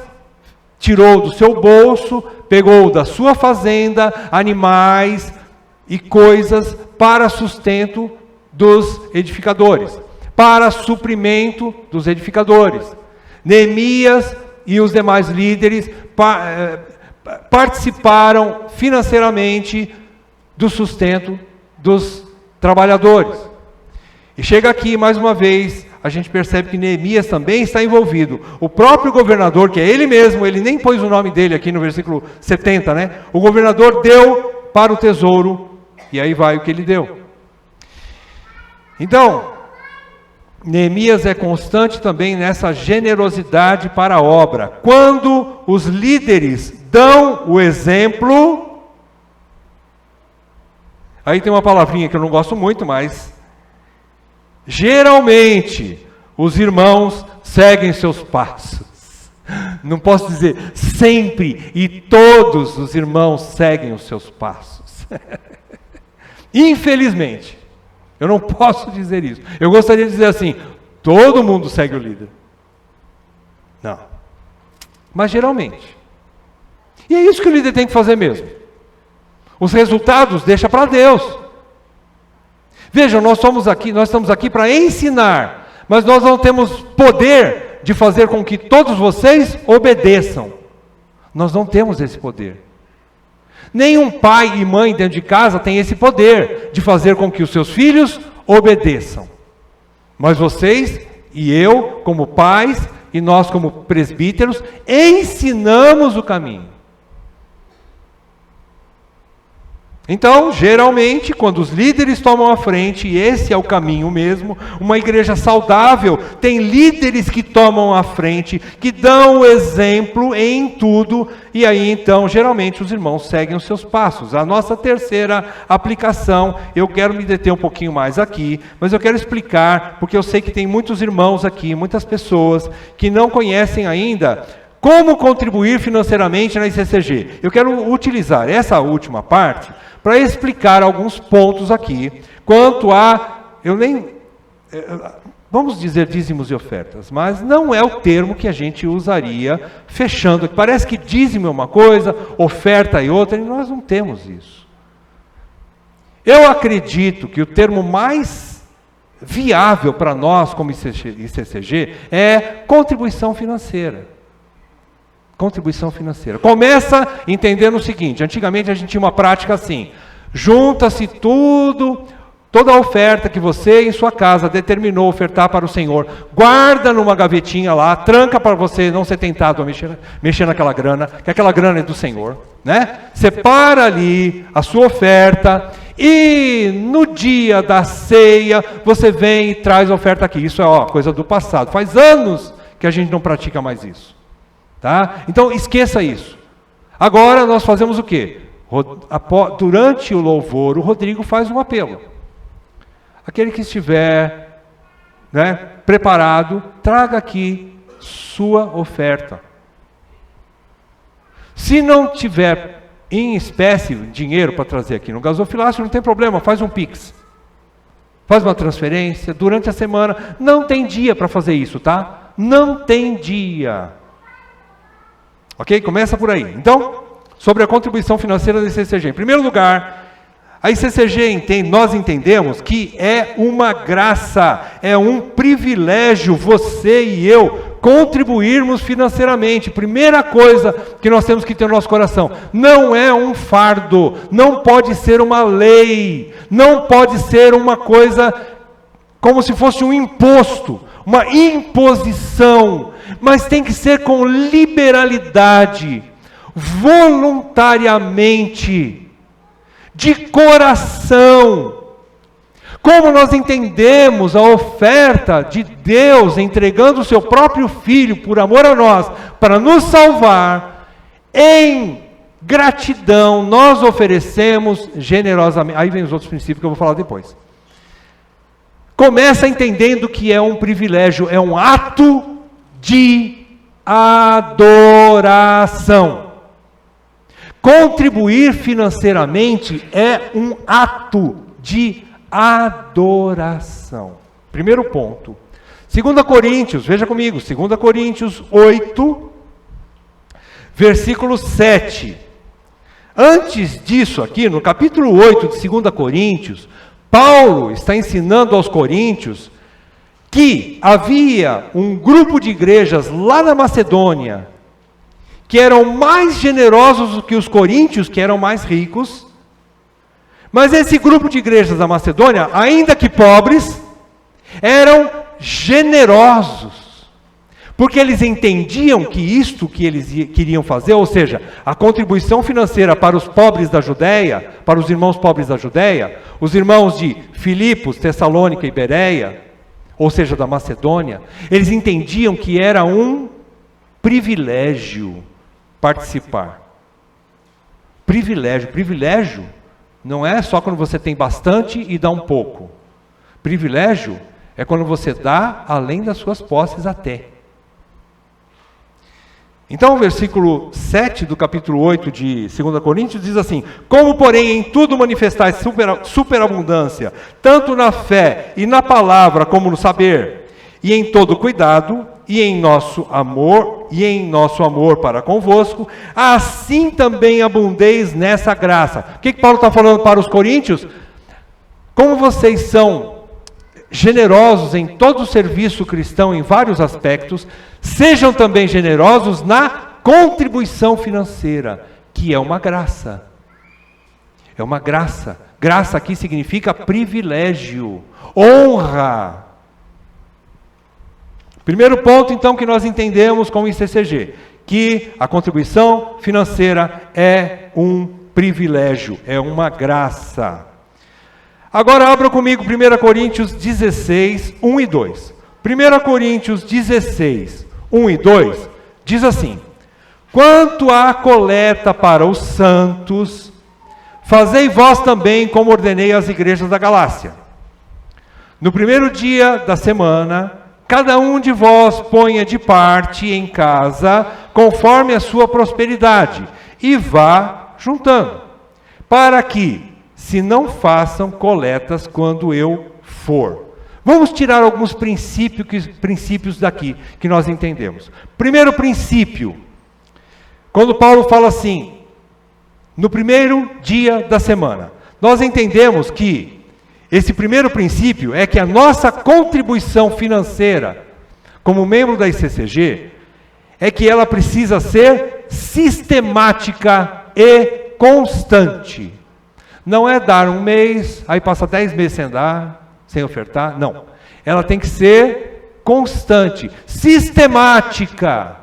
tirou do seu bolso, pegou da sua fazenda, animais e coisas para sustento dos edificadores, para suprimento dos edificadores. Neemias e os demais líderes participaram financeiramente do sustento dos trabalhadores. E chega aqui, mais uma vez, a gente percebe que Neemias também está envolvido. O próprio governador, que é ele mesmo, ele nem pôs o nome dele aqui no versículo 70, né? O governador deu para o tesouro, e aí vai o que ele deu. Então, Neemias é constante também nessa generosidade para a obra. Quando os líderes dão o exemplo, aí tem uma palavrinha que eu não gosto muito, mas geralmente os irmãos seguem seus passos. Não posso dizer sempre e todos os irmãos seguem os seus passos. Infelizmente, eu não posso dizer isso. Eu gostaria de dizer assim, todo mundo segue o líder. Não. Mas geralmente. E é isso que o líder tem que fazer mesmo. Os resultados deixa para Deus. Vejam, nós estamos aqui para ensinar, mas nós não temos poder de fazer com que todos vocês obedeçam. Nós não temos esse poder. Nenhum pai e mãe dentro de casa tem esse poder de fazer com que os seus filhos obedeçam. Mas vocês e eu, como pais, e nós como presbíteros, ensinamos o caminho. Então, geralmente, quando os líderes tomam a frente, e esse é o caminho mesmo, uma igreja saudável tem líderes que tomam a frente, que dão o exemplo em tudo, e aí então, geralmente, os irmãos seguem os seus passos. A nossa terceira aplicação, eu quero me deter um pouquinho mais aqui, mas eu quero explicar, porque eu sei que tem muitos irmãos aqui, muitas pessoas, que não conhecem ainda como contribuir financeiramente na ICCG. Eu quero utilizar essa última parte para explicar alguns pontos aqui, quanto a, vamos dizer dízimos e ofertas, mas não é o termo que a gente usaria fechando. Parece que dízimo é uma coisa, oferta é outra, e nós não temos isso. Eu acredito que o termo mais viável para nós como ICCG é contribuição financeira. Contribuição financeira. Começa entendendo o seguinte, antigamente a gente tinha uma prática assim, junta-se tudo, toda a oferta que você em sua casa determinou ofertar para o Senhor, guarda numa gavetinha lá, tranca para você não ser tentado a mexer naquela grana, que aquela grana é do Senhor, né? Separa ali a sua oferta e no dia da ceia você vem e traz a oferta aqui. Isso é coisa do passado, faz anos que a gente não pratica mais isso. Tá? Então esqueça isso. Agora nós fazemos o quê? Durante o louvor, o Rodrigo faz um apelo. Aquele que estiver preparado, traga aqui sua oferta. Se não tiver em espécie dinheiro para trazer aqui no gasofilácio, não tem problema, faz um Pix. Faz uma transferência durante a semana. Não tem dia para fazer isso, tá? Não tem dia. Ok? Começa por aí. Então, sobre a contribuição financeira da ICCG. Em primeiro lugar, a ICCG nós entendemos que é uma graça, é um privilégio você e eu contribuirmos financeiramente. Primeira coisa que nós temos que ter no nosso coração, não é um fardo, não pode ser uma lei, não pode ser uma coisa como se fosse um imposto, uma imposição, mas tem que ser com liberalidade, voluntariamente, de coração. Como nós entendemos a oferta de Deus entregando o seu próprio Filho por amor a nós, para nos salvar, em gratidão nós oferecemos generosamente. Aí vem os outros princípios que eu vou falar depois. Começa entendendo que é um privilégio, é um ato de adoração. Contribuir financeiramente é um ato de adoração. Primeiro ponto. 2 Coríntios, veja comigo, 2 Coríntios 8, versículo 7. Antes disso aqui, no capítulo 8 de 2 Coríntios, Paulo está ensinando aos coríntios que havia um grupo de igrejas lá na Macedônia que eram mais generosos do que os coríntios, que eram mais ricos. Mas esse grupo de igrejas da Macedônia, ainda que pobres, Eram generosos, porque eles entendiam que isto que eles queriam fazer, ou seja, a contribuição financeira para os pobres da Judéia, para os irmãos pobres da Judéia, os irmãos de Filipos, Tessalônica e Bereia, ou seja, da Macedônia, eles entendiam que era um privilégio participar. Privilégio não é só quando você tem bastante e dá um pouco. Privilégio é quando você dá além das suas posses até. Então o versículo 7 do capítulo 8 de 2 Coríntios diz assim: como porém em tudo manifestais superabundância, tanto na fé e na palavra como no saber, e em todo cuidado, e em nosso amor para convosco, assim também abundeis nessa graça. O que Paulo está falando para os coríntios? Como vocês são generosos em todo o serviço cristão em vários aspectos, sejam também generosos na contribuição financeira, que é uma graça. É uma graça. Graça aqui significa privilégio, honra. Primeiro ponto, então, que nós entendemos com o ICCG, que a contribuição financeira é um privilégio, é uma graça. Agora abra comigo 1 Coríntios 16, 1 e 2. 1 Coríntios 16, 1 e 2, diz assim: quanto à coleta para os santos, fazei vós também como ordenei às igrejas da Galácia. No primeiro dia da semana, cada um de vós ponha de parte em casa, conforme a sua prosperidade, e vá juntando, para que se não façam coletas quando eu for. Vamos tirar alguns princípios daqui, que nós entendemos. Primeiro princípio, quando Paulo fala assim, no primeiro dia da semana, nós entendemos que esse primeiro princípio é que a nossa contribuição financeira, como membro da ICCG, é que ela precisa ser sistemática e constante. Não é dar um mês, aí passa 10 meses sem dar, sem ofertar, não. Ela tem que ser constante, sistemática.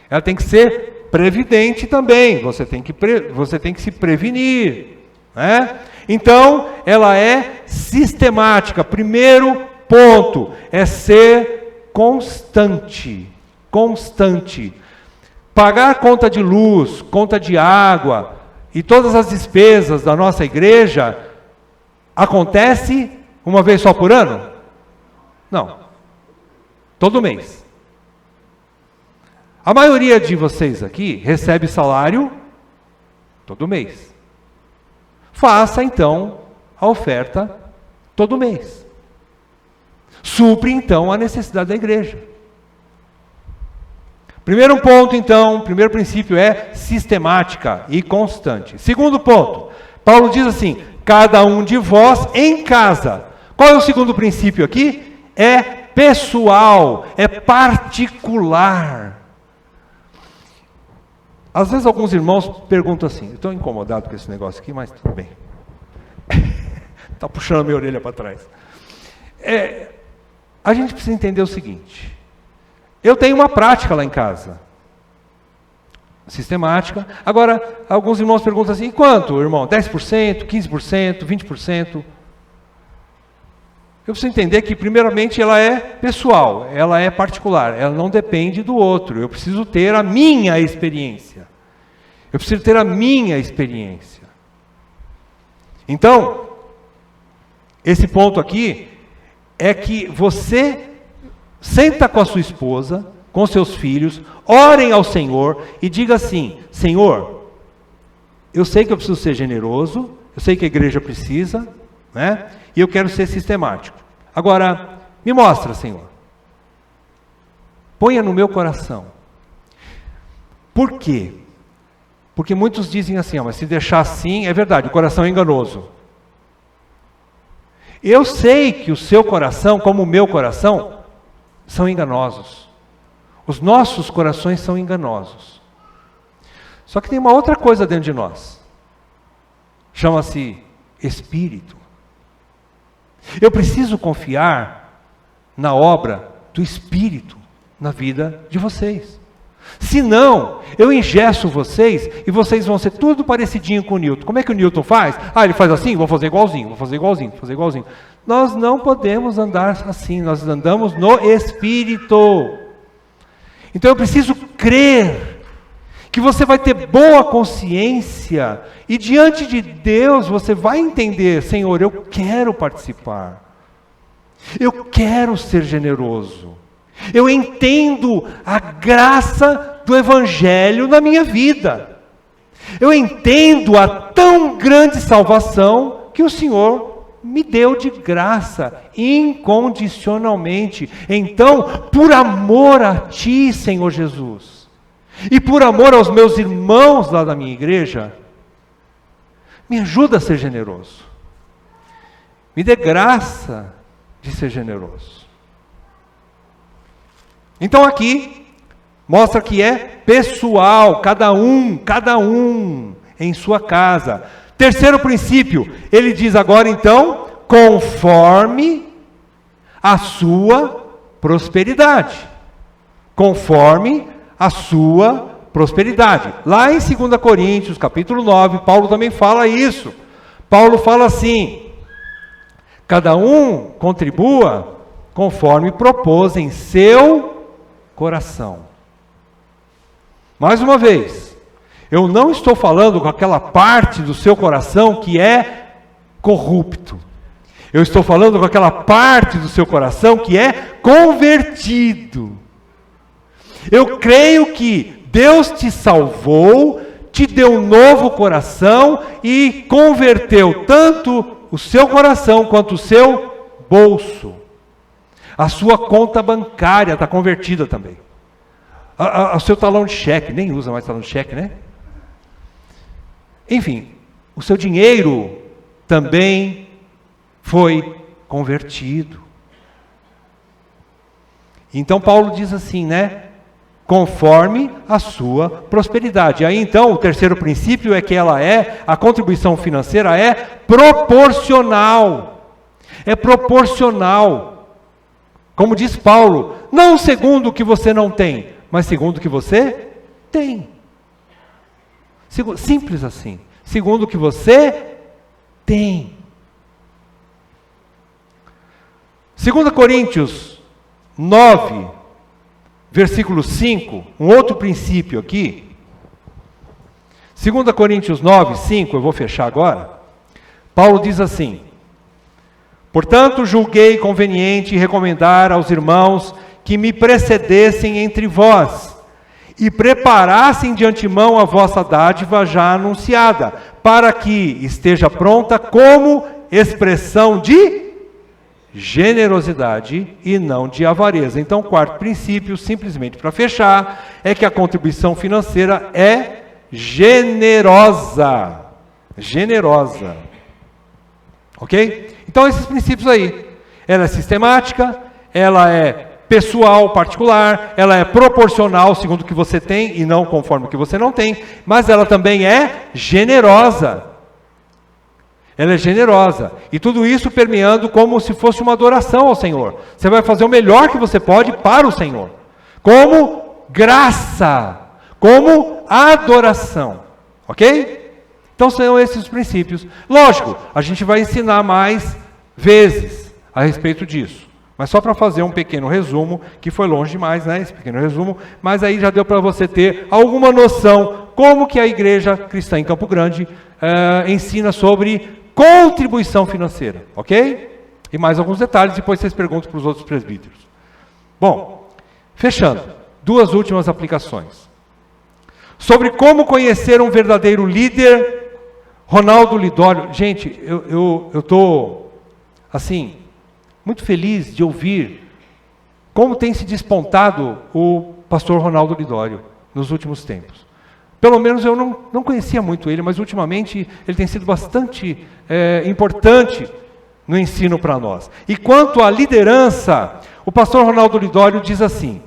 Ela tem que ser previdente também, você tem que se prevenir, né? Então, ela é sistemática. Primeiro ponto é ser constante. Constante. Pagar conta de luz, conta de água e todas as despesas da nossa igreja acontece uma vez só por ano? Não. Todo mês. A maioria de vocês aqui recebe salário todo mês. Faça, então, a oferta todo mês. Supre, então, a necessidade da igreja. Primeiro ponto, então, primeiro princípio é sistemática e constante. Segundo ponto, Paulo diz assim, cada um de vós em casa. Qual é o segundo princípio aqui? É pessoal, é particular. Às vezes alguns irmãos perguntam assim, estou incomodado com esse negócio aqui, mas tudo bem. Está puxando a minha orelha para trás. A gente precisa entender o seguinte, eu tenho uma prática lá em casa, sistemática. Agora, alguns irmãos perguntam assim, e quanto, irmão? 10%, 15%, 20%? Eu preciso entender que, primeiramente, ela é pessoal, ela é particular, ela não depende do outro. Eu preciso ter a minha experiência. Eu preciso ter a minha experiência. Então, esse ponto aqui é que você senta com a sua esposa, com seus filhos, orem ao Senhor e diga assim, Senhor, eu sei que eu preciso ser generoso, eu sei que a igreja precisa, né? E eu quero ser sistemático. Agora, me mostra, Senhor. Ponha no meu coração. Por quê? Porque muitos dizem assim, mas se deixar assim, é verdade, o coração é enganoso. Eu sei que o seu coração, como o meu coração, são enganosos. Os nossos corações são enganosos. Só que tem uma outra coisa dentro de nós. Chama-se Espírito. Eu preciso confiar na obra do Espírito na vida de vocês. Se não, eu engesso vocês e vocês vão ser tudo parecidinho com o Newton. Como é que o Newton faz? Ele faz assim, vou fazer igualzinho, vou fazer igualzinho, vou fazer igualzinho. Nós não podemos andar assim, nós andamos no Espírito. Então eu preciso crer que você vai ter boa consciência e diante de Deus você vai entender, Senhor, eu quero participar. Eu quero ser generoso. Eu entendo a graça do Evangelho na minha vida. Eu entendo a tão grande salvação que o Senhor me deu de graça, incondicionalmente. Então, por amor a Ti, Senhor Jesus, e por amor aos meus irmãos lá da minha igreja, me ajuda a ser generoso. Me dê graça de ser generoso. Então aqui, mostra que é pessoal, cada um em sua casa. Terceiro princípio, ele diz agora então, conforme a sua prosperidade. Conforme a sua prosperidade. Lá em 2 Coríntios, capítulo 9, Paulo também fala isso. Paulo fala assim, cada um contribua conforme propôs em seu coração. Mais uma vez, eu não estou falando com aquela parte do seu coração que é corrupto. Eu estou falando com aquela parte do seu coração que é convertido. Eu creio que Deus te salvou, te deu um novo coração e converteu tanto o seu coração quanto o seu bolso. A sua conta bancária está convertida também. O seu talão de cheque, nem usa mais talão de cheque, né? Enfim, o seu dinheiro também foi convertido. Então Paulo diz assim, né? Conforme a sua prosperidade. Aí então o terceiro princípio é que a contribuição financeira é proporcional. É proporcional. Como diz Paulo, não segundo o que você não tem, mas segundo o que você tem. Simples assim. Segundo o que você tem. 2 Coríntios 9, versículo 5, um outro princípio aqui. 2 Coríntios 9, 5, eu vou fechar agora. Paulo diz assim: portanto, julguei conveniente recomendar aos irmãos que me precedessem entre vós e preparassem de antemão a vossa dádiva já anunciada, para que esteja pronta como expressão de generosidade e não de avareza. Então, o quarto princípio, simplesmente para fechar, é que a contribuição financeira é generosa. Generosa. Ok? Então, esses princípios aí. Ela é sistemática, ela é pessoal, particular, ela é proporcional segundo o que você tem e não conforme o que você não tem, mas ela também é generosa. Ela é generosa. E tudo isso permeando como se fosse uma adoração ao Senhor. Você vai fazer o melhor que você pode para o Senhor. Como graça. Como adoração. Ok? Então são esses os princípios. Lógico, a gente vai ensinar mais vezes a respeito disso. Mas só para fazer um pequeno resumo, que foi longe demais, né? Esse pequeno resumo, mas aí já deu para você ter alguma noção como que a Igreja Cristã em Campo Grande ensina sobre contribuição financeira, ok? E mais alguns detalhes, depois vocês perguntam para os outros presbíteros. Bom, fechando, duas últimas aplicações. Sobre como conhecer um verdadeiro líder, Ronaldo Lidório. Gente, eu estou, assim, muito feliz de ouvir como tem se despontado o pastor Ronaldo Lidório nos últimos tempos. Pelo menos eu não conhecia muito ele, mas ultimamente ele tem sido bastante importante no ensino para nós. E quanto à liderança, o pastor Ronaldo Lidório diz assim: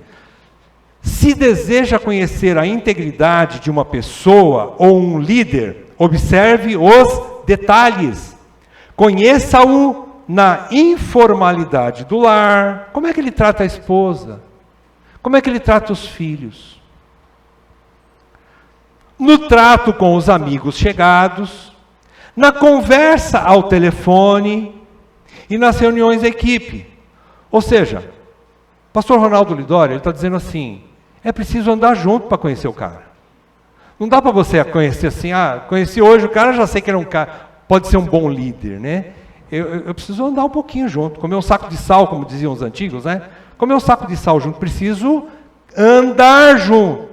se deseja conhecer a integridade de uma pessoa ou um líder, observe os detalhes. Conheça-o na informalidade do lar. Como é que ele trata a esposa? Como é que ele trata os filhos? No trato com os amigos chegados, na conversa ao telefone e nas reuniões da equipe. Ou seja, o pastor Ronaldo Lidório está dizendo assim, é preciso andar junto para conhecer o cara. Não dá para você conhecer assim, conheci hoje o cara, já sei que ele é um cara, pode ser um bom líder, né? Eu preciso andar um pouquinho junto, comer um saco de sal, como diziam os antigos, né? Comer um saco de sal junto, preciso andar junto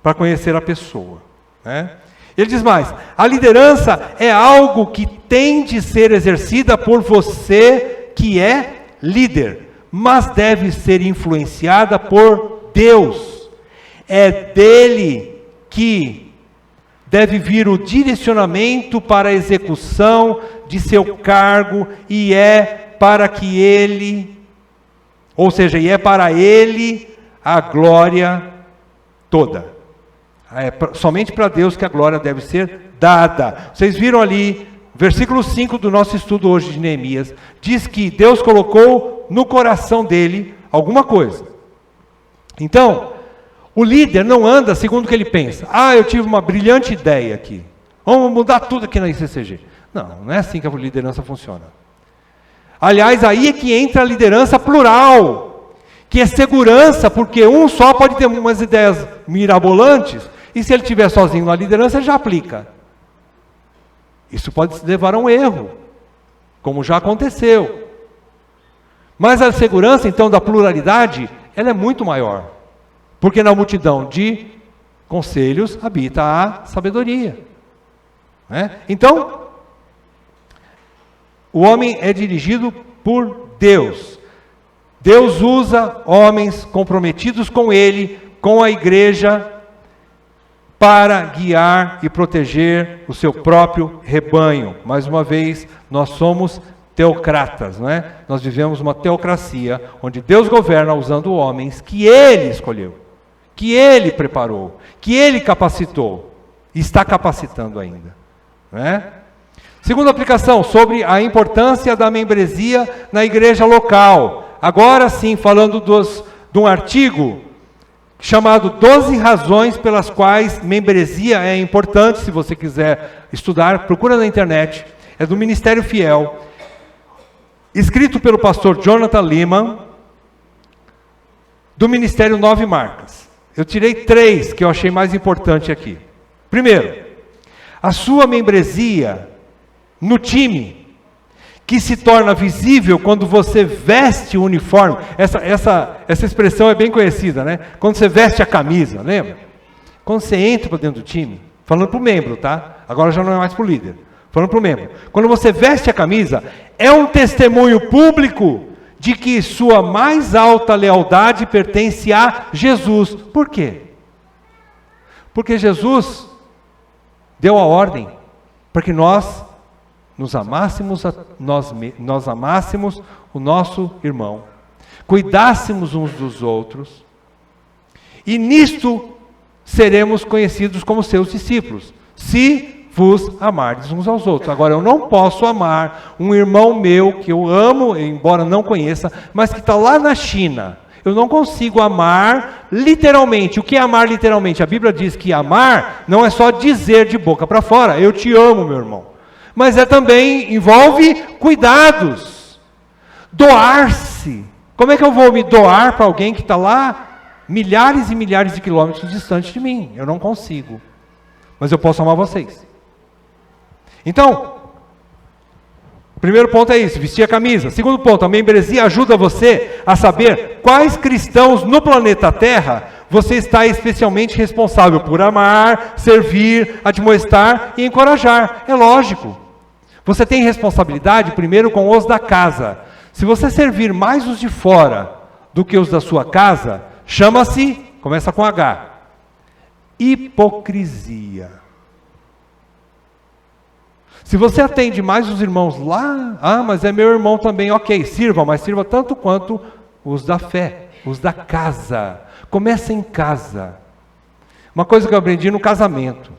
para conhecer a pessoa, né? Ele diz mais, a liderança é algo que tem de ser exercida por você que é líder, mas deve ser influenciada por Deus. É dele que deve vir o direcionamento para a execução de seu cargo e é para que ele, ou seja, e é para ele a glória toda. Somente para Deus que a glória deve ser dada. Vocês viram ali, versículo 5 do nosso estudo hoje de Neemias, diz que Deus colocou no coração dele alguma coisa. Então, o líder não anda segundo o que ele pensa. Eu tive uma brilhante ideia aqui. Vamos mudar tudo aqui na ICCG. Não é assim que a liderança funciona. Aliás, aí é que entra a liderança plural, que é segurança, porque um só pode ter umas ideias mirabolantes, e se ele estiver sozinho na liderança, ele já aplica. Isso pode levar a um erro, como já aconteceu. Mas a segurança, então, da pluralidade, ela é muito maior. Porque na multidão de conselhos habita a sabedoria. Né? Então, o homem é dirigido por Deus. Deus usa homens comprometidos com Ele, com a igreja, para guiar e proteger o seu próprio rebanho. Mais uma vez, nós somos teocratas, não é? Nós vivemos uma teocracia, onde Deus governa usando homens que Ele escolheu, que Ele preparou, que Ele capacitou, e está capacitando ainda. Não é? Segunda aplicação, sobre a importância da membresia na igreja local. Agora sim, falando de um artigo chamado 12 razões pelas quais membresia é importante. Se você quiser estudar, procura na internet. É do Ministério Fiel, escrito pelo pastor Jonathan Lehman, do Ministério 9 Marcas. Eu tirei 3 que eu achei mais importante aqui. Primeiro, a sua membresia no time, que se torna visível quando você veste o uniforme. Essa expressão é bem conhecida, né? Quando você veste a camisa, lembra? Quando você entra para dentro do time, falando para o membro, tá? Agora já não é mais para o líder. Falando para o membro. Quando você veste a camisa, é um testemunho público de que sua mais alta lealdade pertence a Jesus. Por quê? Porque Jesus deu a ordem para que nós nos amássemos, nós amássemos o nosso irmão, cuidássemos uns dos outros, e nisto seremos conhecidos como seus discípulos, se vos amardes uns aos outros. Agora, eu não posso amar um irmão meu, que eu amo, embora não conheça, mas que está lá na China. Eu não consigo amar literalmente. O que é amar literalmente? A Bíblia diz que amar não é só dizer de boca para fora, eu te amo, meu irmão. Mas também envolve cuidados, doar-se. Como é que eu vou me doar para alguém que está lá milhares e milhares de quilômetros distante de mim? Eu não consigo, mas eu posso amar vocês. Então, primeiro ponto é isso, vestir a camisa. Segundo ponto, a membresia ajuda você a saber quais cristãos no planeta Terra você está especialmente responsável por amar, servir, admoestar e encorajar. É lógico. Você tem responsabilidade primeiro com os da casa. Se você servir mais os de fora do que os da sua casa, chama-se, começa com H, hipocrisia. Se você atende mais os irmãos lá, mas é meu irmão também, ok, sirva, mas sirva tanto quanto os da fé, os da casa. Começa em casa. Uma coisa que eu aprendi no casamento.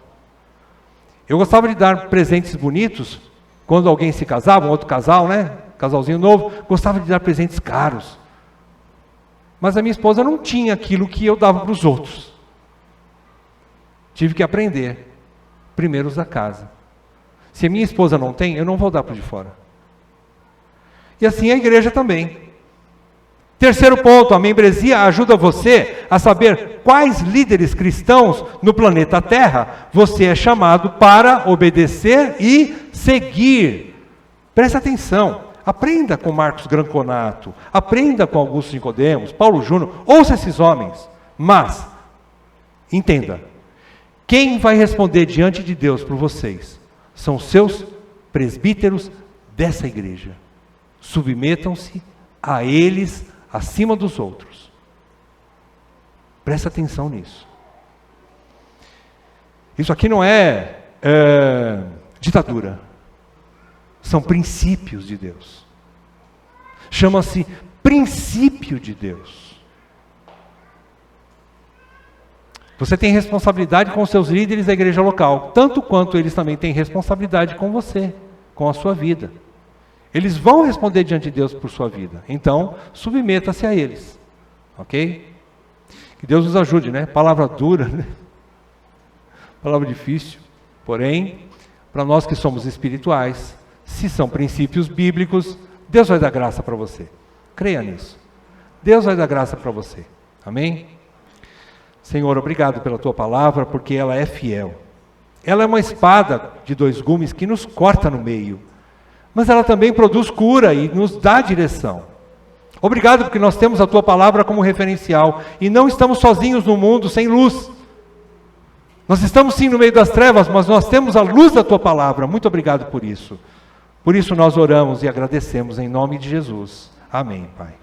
Eu gostava de dar presentes bonitos quando alguém se casava, um outro casal, né? Casalzinho novo, gostava de dar presentes caros. Mas a minha esposa não tinha aquilo que eu dava para os outros. Tive que aprender. Primeiro os da casa. Se a minha esposa não tem, eu não vou dar para o de fora. E assim a igreja também. Terceiro ponto, a membresia ajuda você a saber quais líderes cristãos no planeta Terra você é chamado para obedecer e seguir. Presta atenção, aprenda com Marcos Granconato, aprenda com Augusto Nicodemos, Paulo Júnior, ouça esses homens, mas, entenda, quem vai responder diante de Deus por vocês são os seus presbíteros dessa igreja. Submetam-se a eles acima dos outros. Presta atenção nisso. Isso aqui não é ditadura. São princípios de Deus. Chama-se princípio de Deus. Você tem responsabilidade com os seus líderes da igreja local, tanto quanto eles também têm responsabilidade com você, com a sua vida. Eles vão responder diante de Deus por sua vida. Então, submeta-se a eles. Ok? Que Deus nos ajude, né? Palavra dura, né? Palavra difícil. Porém, para nós que somos espirituais, se são princípios bíblicos, Deus vai dar graça para você. Creia nisso. Deus vai dar graça para você. Amém? Senhor, obrigado pela tua palavra, porque ela é fiel. Ela é uma espada de 2 gumes que nos corta no meio. Mas ela também produz cura e nos dá direção. Obrigado porque nós temos a tua palavra como referencial e não estamos sozinhos no mundo sem luz. Nós estamos sim no meio das trevas, mas nós temos a luz da tua palavra. Muito obrigado por isso. Por isso nós oramos e agradecemos em nome de Jesus. Amém, Pai.